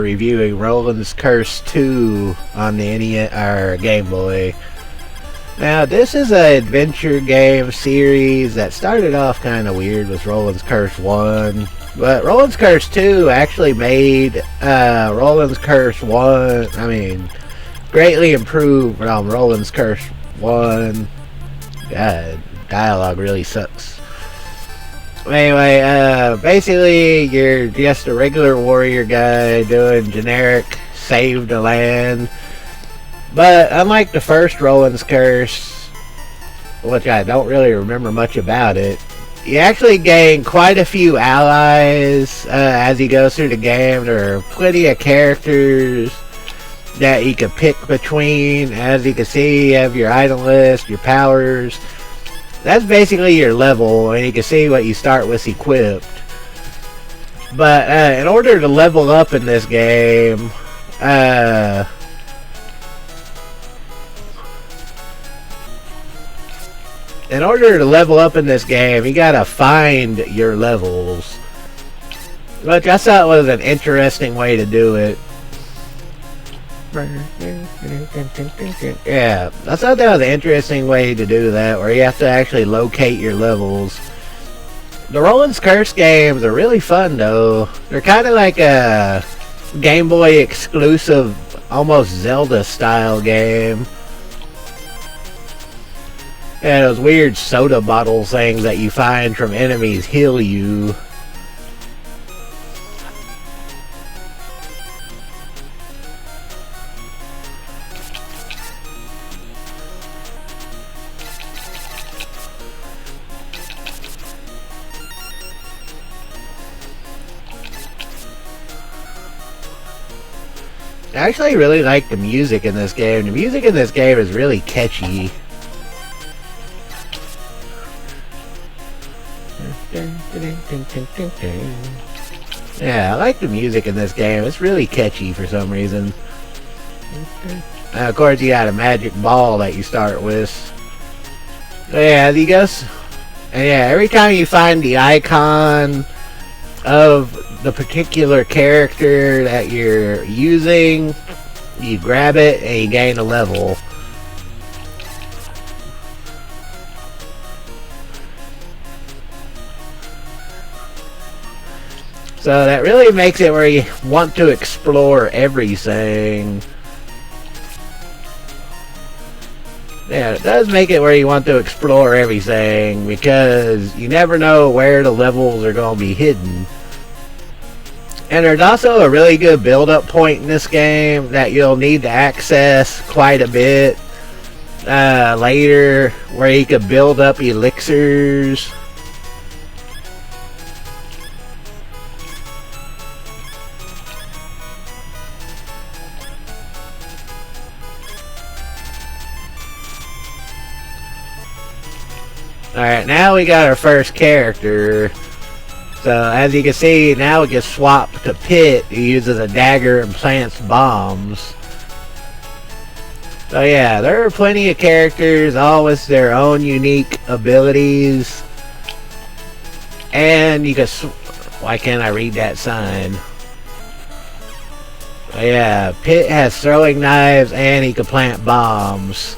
reviewing Roland's Curse 2 on the NES or Game Boy. Now, this is an adventure game series that started off kind of weird with Roland's Curse 1. But Roland's Curse 2 actually made Roland's Curse 1, greatly improved from Roland's Curse 1. God, dialogue really sucks. Anyway, basically, you're just a regular warrior guy doing generic save the land. But unlike the first Roland's Curse, which I don't really remember much about it, you actually gain quite a few allies as you go through the game. There are plenty of characters that you can pick between. As you can see, you have your item list, your powers. That's basically your level, and you can see what you start with equipped. But in order to level up in this game, you gotta find your levels, which I thought was an interesting way to do it. Yeah, I thought that was an interesting way to do that, where you have to actually locate your levels. The Roland's Curse games are really fun, though. They're kind of like a Game Boy exclusive, almost Zelda-style game. Yeah, those weird soda bottle things that you find from enemies heal you. I actually really like the music in this game. The music in this game is really catchy. Yeah, I like the music in this game. It's really catchy for some reason. And of course, you got a magic ball that you start with. Yeah, you guess. And yeah, every time you find the icon of the particular character that you're using, you grab it and you gain a level. So that really makes it where you want to explore everything. Yeah, it does make it where you want to explore everything, because you never know where the levels are going to be hidden. And there's also a really good build-up point in this game that you'll need to access quite a bit later, where you can build up elixirs. Alright, now we got our first character. So, as you can see, now we can swap to Pit, who uses a dagger and plants bombs. So yeah, there are plenty of characters, all with their own unique abilities. And you can... Why can't I read that sign? So yeah, Pit has throwing knives and he can plant bombs.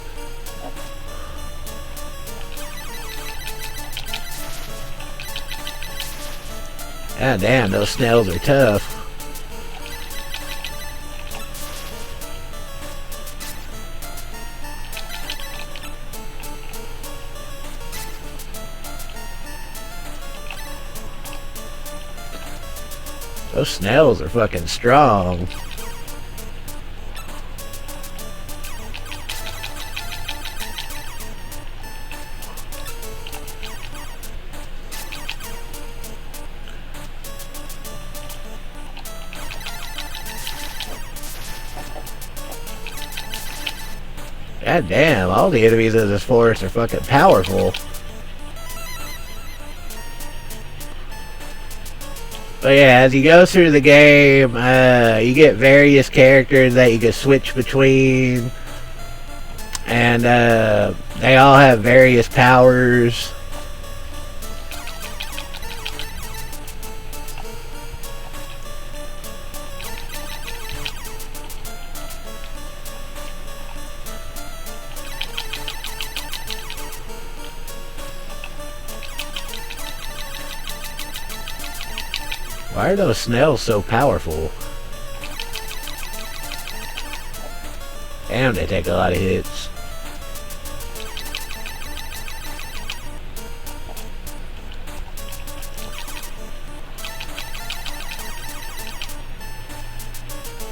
God damn, those snails are tough. Those snails are fucking strong. God damn, all the enemies in this forest are fucking powerful. But yeah, as you go through the game, you get various characters that you can switch between. And they all have various powers. Why are those snails so powerful? Damn, they take a lot of hits.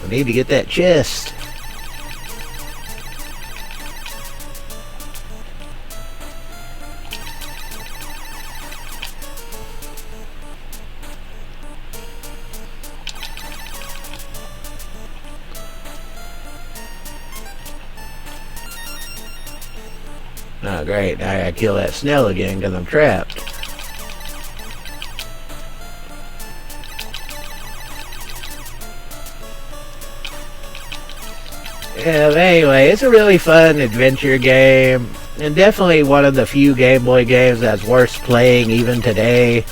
I need to get that chest. Oh great, now I gotta kill that snail again because I'm trapped. Yeah, but anyway, it's a really fun adventure game, and definitely one of the few Game Boy games that's worth playing even today.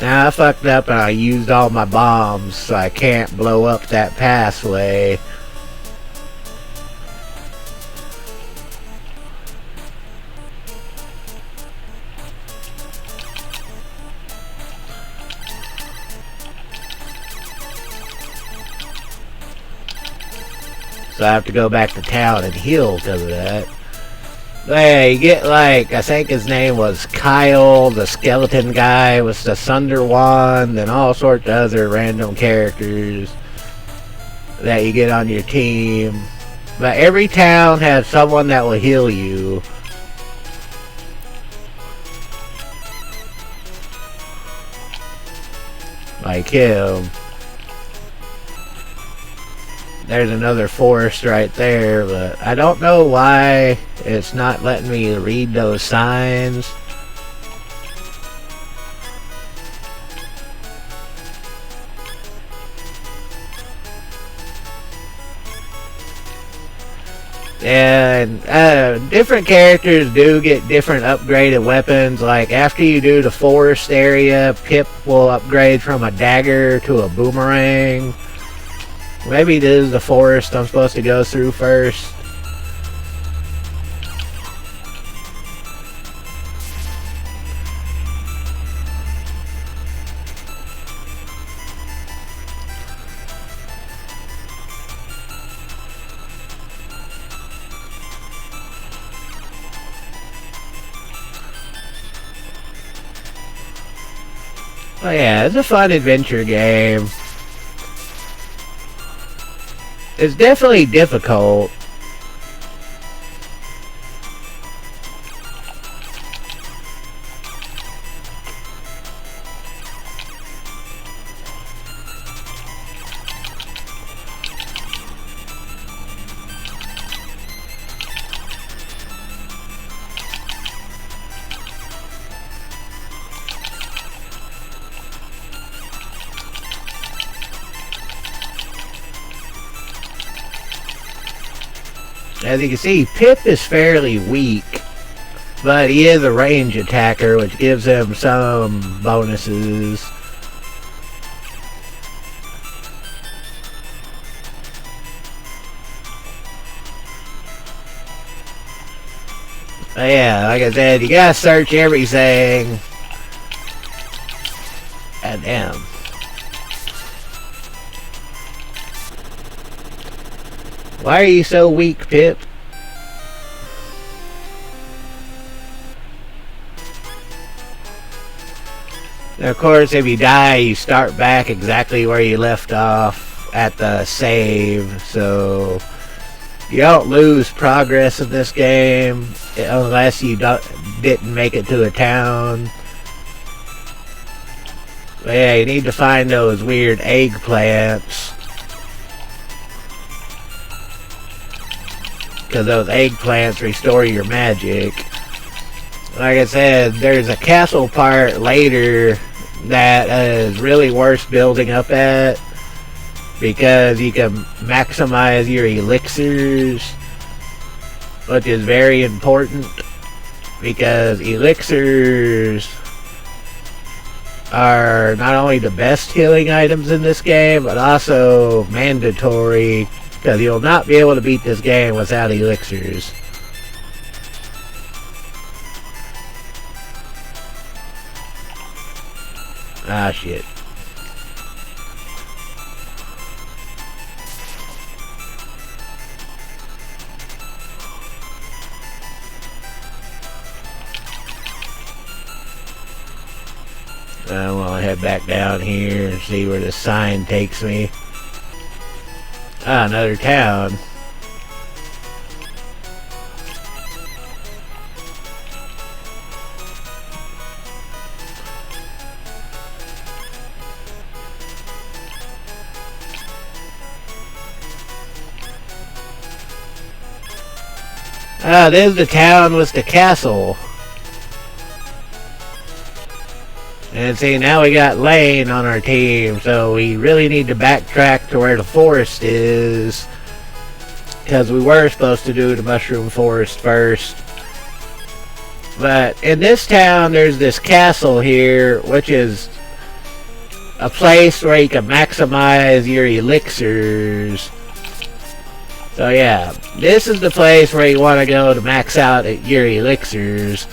Now I fucked up and I used all my bombs, so I can't blow up that pathway. So I have to go back to town and heal because of that. But yeah, you get like, I think his name was Kyle, the skeleton guy with the Thunder Wand, and all sorts of other random characters that you get on your team. But every town has someone that will heal you. Like him. There's another forest right there, but I don't know why it's not letting me read those signs. And different characters do get different upgraded weapons. Like after you do the forest area, Pip will upgrade from a dagger to a boomerang. Maybe this is the forest I'm supposed to go through first. Oh yeah, it's a fun adventure game. It's definitely difficult. As you can see, Pip is fairly weak, but he is a range attacker, which gives him some bonuses. But yeah, like I said, you gotta search everything. God damn. Why are you so weak, Pip? And of course, if you die, you start back exactly where you left off at the save, so you don't lose progress in this game unless you didn't make it to a town. But yeah, you need to find those weird eggplants, because those eggplants restore your magic. Like I said, there's a castle part later that is really worth building up at, because you can maximize your elixirs, which is very important, because elixirs are not only the best healing items in this game, but also mandatory because you'll not be able to beat this game without elixirs. Ah, shit. I want to head back down here and see where the sign takes me. Ah, another town. Ah, there's the town with the castle. And see, now we got Lane on our team, so we really need to backtrack to where the forest is. Because we were supposed to do the mushroom forest first. But in this town, there's this castle here, which is a place where you can maximize your elixirs. So yeah, this is the place where you want to go to max out your elixirs.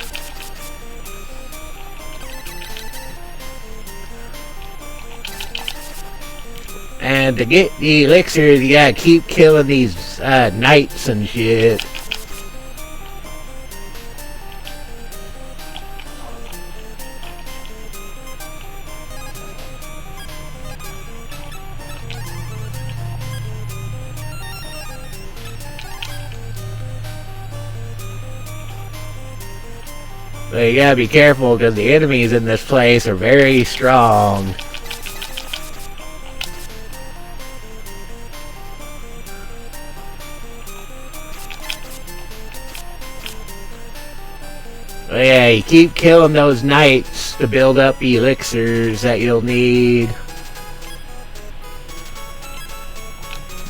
And to get the elixirs, you gotta keep killing these knights and shit. But you gotta be careful because the enemies in this place are very strong. But yeah, you keep killing those knights to build up elixirs that you'll need.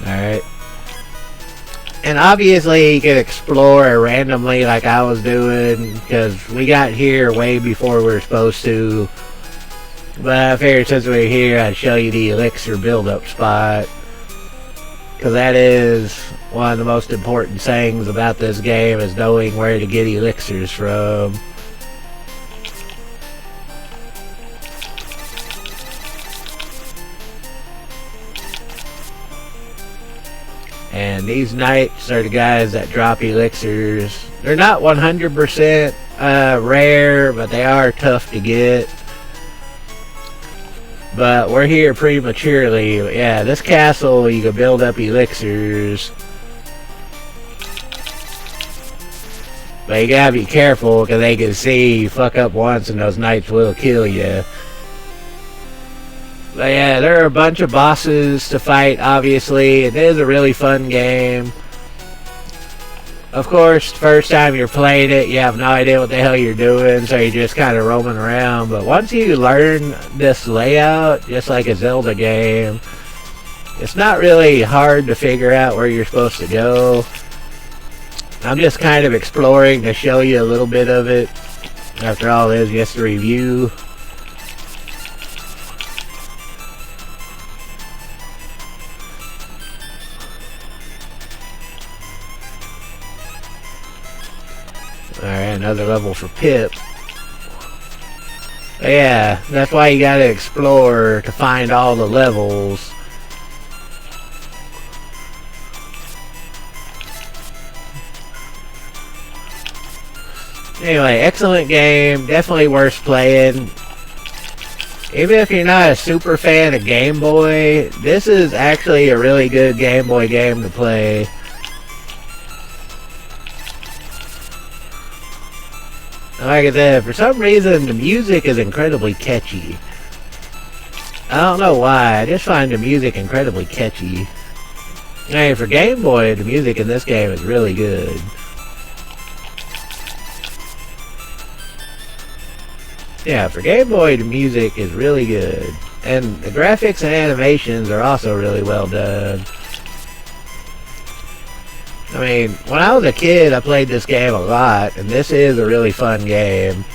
Alright. And obviously you can explore randomly like I was doing, because we got here way before we were supposed to. But I figured since we're here, I'd show you the elixir build-up spot. Because that is one of the most important things about this game, is knowing where to get elixirs from. And these knights are the guys that drop elixirs. They're not 100% rare, but they are tough to get. But we're here prematurely. Yeah, this castle, you can build up elixirs. But you gotta be careful, because they can see you fuck up once and those knights will kill you. But yeah, there are a bunch of bosses to fight, obviously. It is a really fun game. Of course, first time you're playing it, you have no idea what the hell you're doing, so you're just kind of roaming around. But once you learn this layout, just like a Zelda game, it's not really hard to figure out where you're supposed to go. I'm just kind of exploring to show you a little bit of it. After all, it is just a review. Alright, another level for Pip. But yeah, that's why you gotta explore to find all the levels. Anyway, excellent game. Definitely worth playing. Even if you're not a super fan of Game Boy, this is actually a really good Game Boy game to play. Like I said, for some reason the music is incredibly catchy. I don't know why, I just find the music incredibly catchy. I mean, for Game Boy, the music in this game is really good. Yeah, for Game Boy, the music is really good. And the graphics and animations are also really well done. I mean, when I was a kid, I played this game a lot, and this is a really fun game.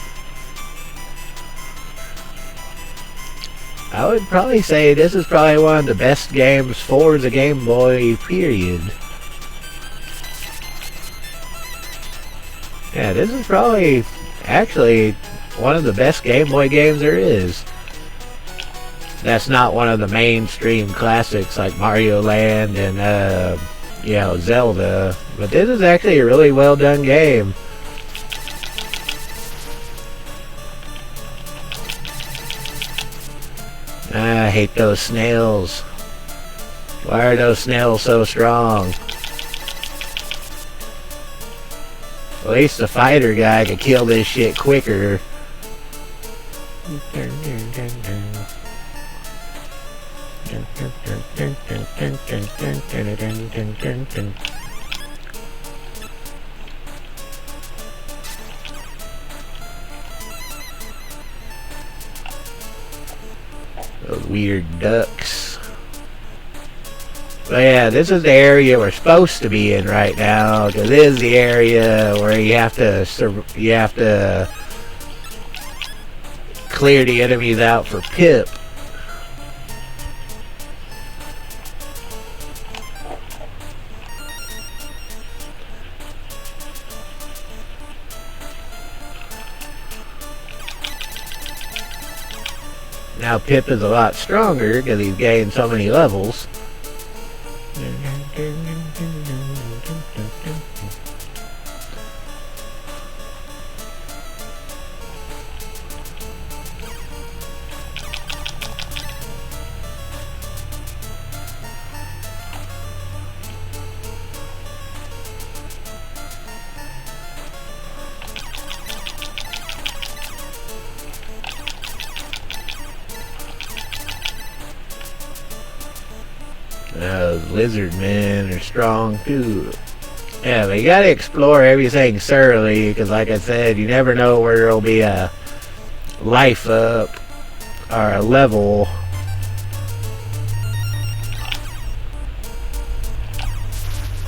I would probably say this is probably one of the best games for the Game Boy, period. Yeah, this is probably actually one of the best Game Boy games there is. That's not one of the mainstream classics like Mario Land and, you know, Zelda. But this is actually a really well done game. I hate those snails. Why are those snails so strong? At least the fighter guy could kill this shit quicker. Those weird ducks. But yeah, this is the area we're supposed to be in right now, because this is the area where you have to clear the enemies out for Pip. Now Pip is a lot stronger because he's gained so many levels. Those lizard men are strong too. Yeah, but you gotta explore everything thoroughly, because like I said, you never know where there'll be a life up or a level.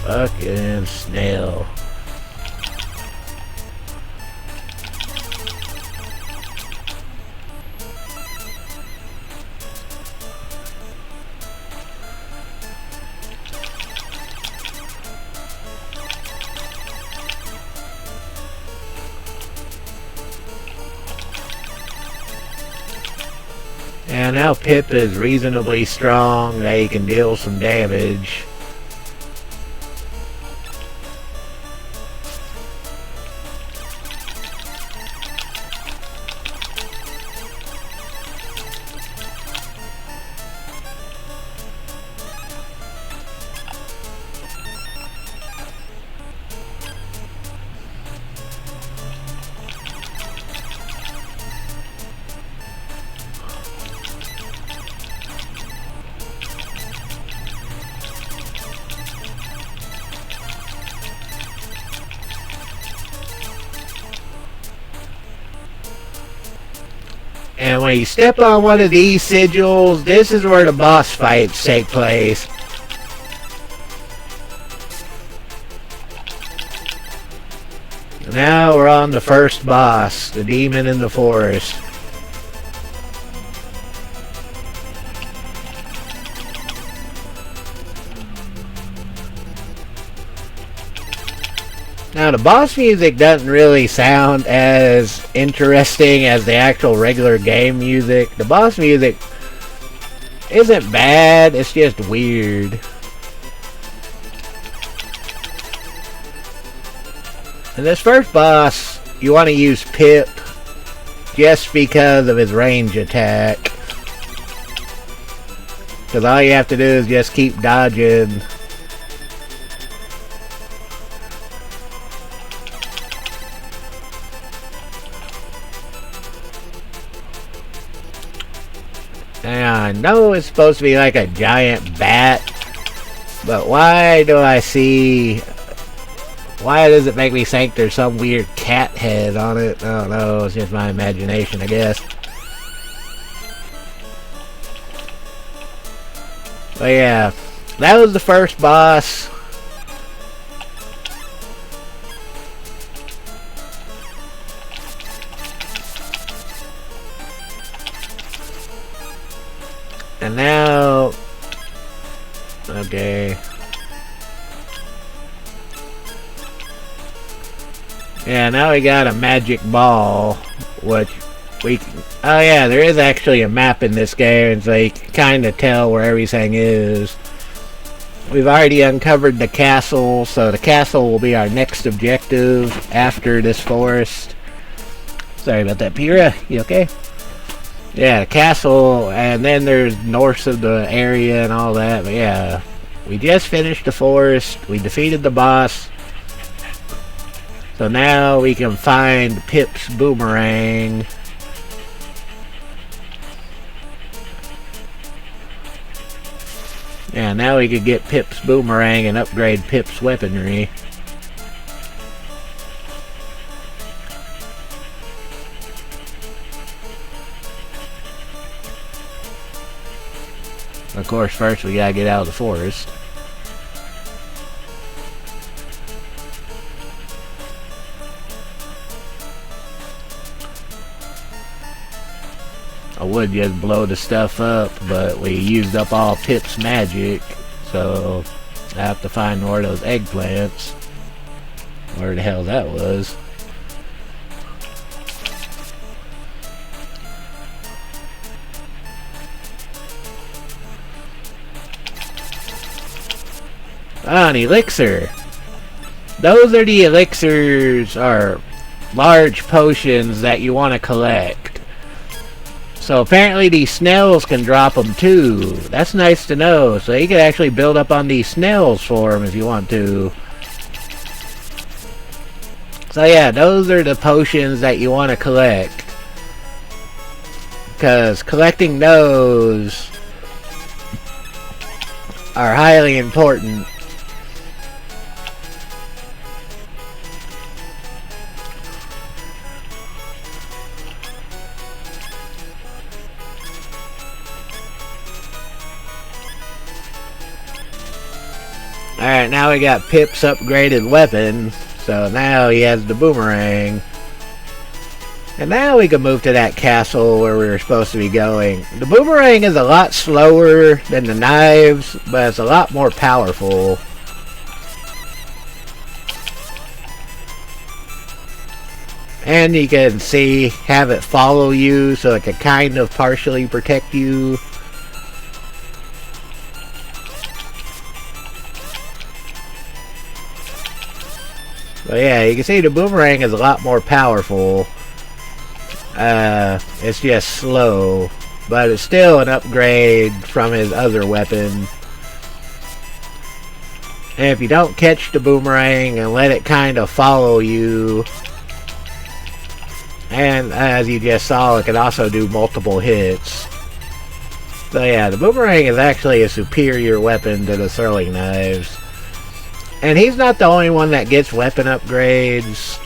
Fucking snail. And now Pip is reasonably strong, that he can deal some damage. And when you step on one of these sigils, this is where the boss fights take place. Now we're on the first boss, the demon in the forest. Now the boss music doesn't really sound as interesting as the actual regular game music. The boss music isn't bad, it's just weird. And this first boss, you want to use Pip just because of his range attack. Because all you have to do is just keep dodging. Now, I know it's supposed to be like a giant bat, but why does it make me think there's some weird cat head on it? I don't know, it's just my imagination, I guess. But yeah, that was the first boss. And now... Okay. Yeah, now we got a magic ball, which we... Oh yeah, there is actually a map in this game, so you can kind of tell where everything is. We've already uncovered the castle, so the castle will be our next objective after this forest. Sorry about that, Pira. You okay? Yeah, the castle, and then there's north of the area and all that, but yeah. We just finished the forest, we defeated the boss. So now we can find Pip's boomerang. Yeah, now we could get Pip's boomerang and upgrade Pip's weaponry. Of course, first we gotta get out of the forest. I would just blow the stuff up, but we used up all Pip's magic, so I have to find more of those eggplants. Where the hell that was. Ah, an elixir. Those are the elixirs, or large potions that you want to collect. So apparently these snails can drop them too. That's nice to know. So you can actually build up on these snails for them if you want to. So yeah, those are the potions that you want to collect. Because collecting those are highly important. Alright, now we got Pip's upgraded weapon, so now he has the boomerang. And now we can move to that castle where we were supposed to be going. The boomerang is a lot slower than the knives, but it's a lot more powerful. And you can see, have it follow you, so it can kind of partially protect you. But yeah, you can see the boomerang is a lot more powerful. It's just slow, but it's still an upgrade from his other weapon. And if you don't catch the boomerang and let it kind of follow you, and as you just saw, it can also do multiple hits. So yeah, the boomerang is actually a superior weapon to the throwing knives. And he's not the only one that gets weapon upgrades.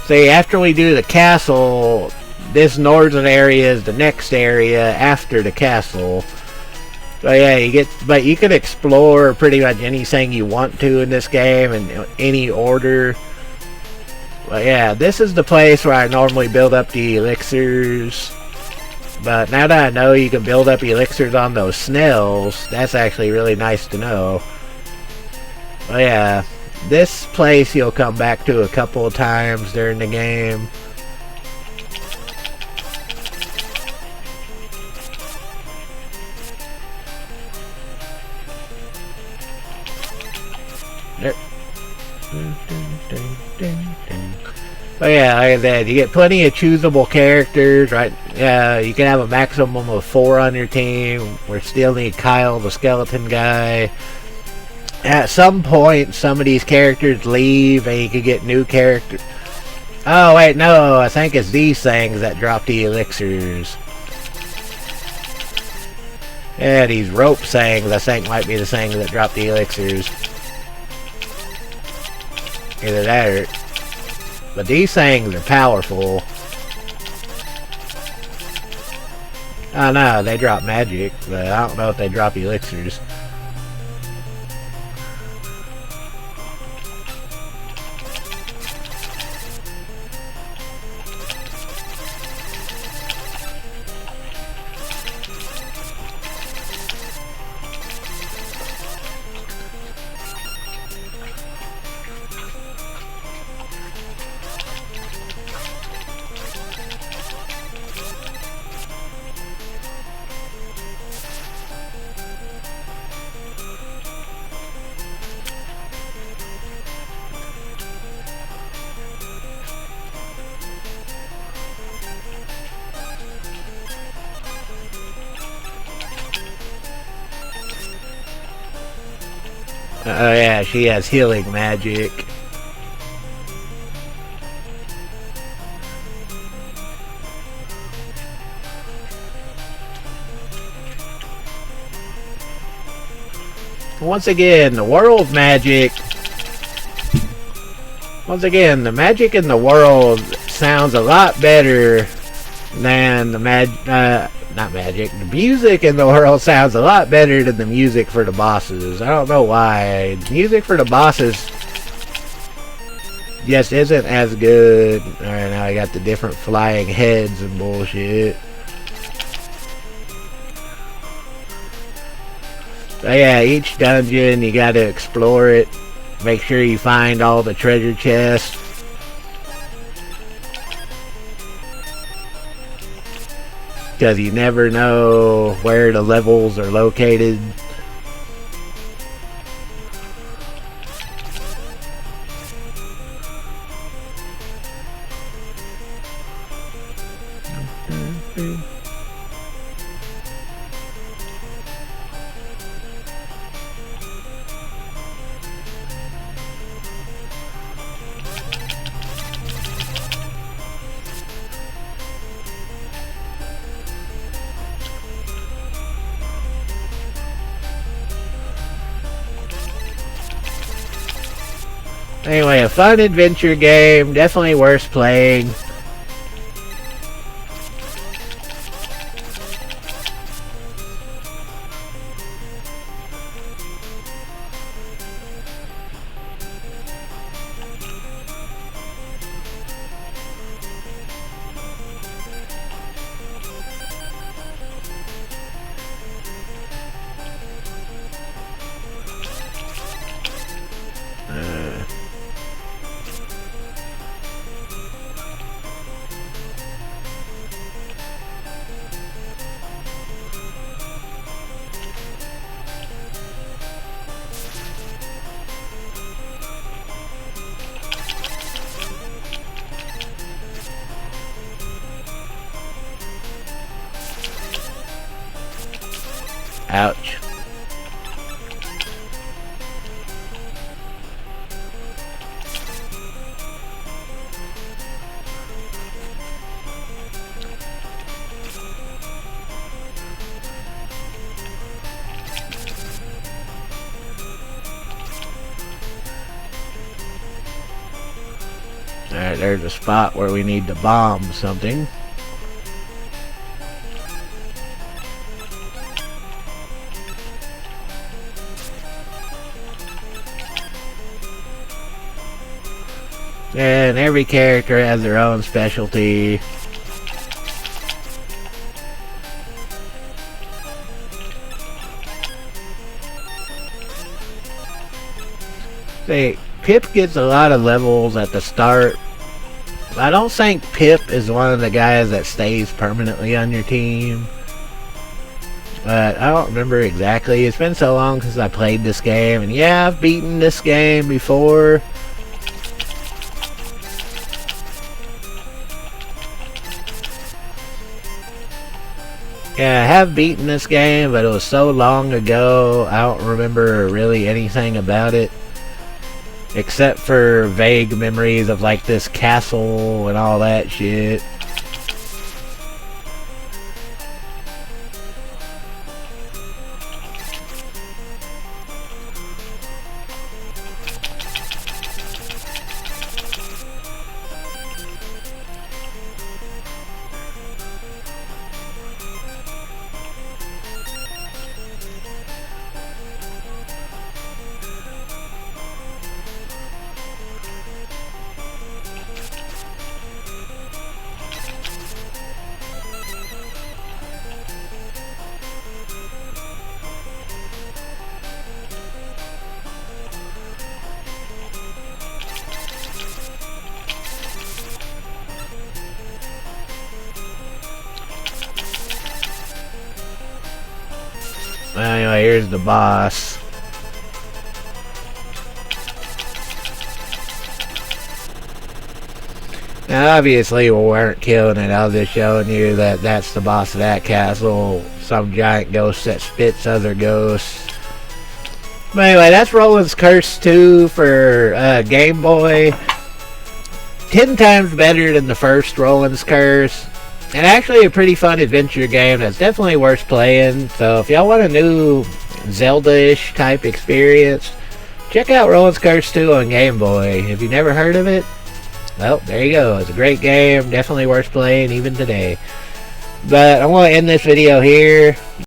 See, after we do the castle, this northern area is the next area after the castle. But yeah, but you can explore pretty much anything you want to in this game in any order. But yeah, this is the place where I normally build up the elixirs. But now that I know you can build up elixirs on those snails, that's actually really nice to know. But yeah, this place you'll come back to a couple of times during the game. There. But yeah, like I said, you get plenty of choosable characters, right? Yeah, you can have a maximum of 4 on your team. We still need Kyle, the skeleton guy. At some point, some of these characters leave, and you can get new characters. Oh wait, no, I think it's these things that drop the elixirs. Yeah, these rope things, I think, might be the things that drop the elixirs. Either that or... But these things are powerful. Oh no, they drop magic, but I don't know if they drop elixirs. Oh yeah, she has healing magic. Once again, the world magic. Once again, the magic in the world sounds a lot better than the not magic. The music in the world sounds a lot better than the music for the bosses. I don't know why. Music for the bosses just isn't as good. Alright, now I got the different flying heads and bullshit. But yeah, each dungeon you gotta explore it. Make sure you find all the treasure chests. Because you never know where the levels are located. Anyway, a fun adventure game, definitely worth playing. Ouch. Alright, there's a spot where we need to bomb something. And every character has their own specialty. Say, Pip gets a lot of levels at the start. I don't think Pip is one of the guys that stays permanently on your team. But I don't remember exactly. It's been so long since I played this game. And yeah, I've beaten this game before. Yeah, I have beaten this game, but it was so long ago, I don't remember really anything about it. Except for vague memories of like this castle and all that shit. anyway, here's the boss. Now, obviously, we weren't killing it. I was just showing you that that's the boss of that castle. Some giant ghost that spits other ghosts. But anyway, that's Roland's Curse 2 for Game Boy. 10 times better than the first Roland's Curse. And actually a pretty fun adventure game that's definitely worth playing. So if y'all want a new Zelda-ish type experience, check out Roland's Curse 2 on Game Boy. If you've never heard of it, well, there you go. It's a great game. Definitely worth playing even today. But I want to end this video here.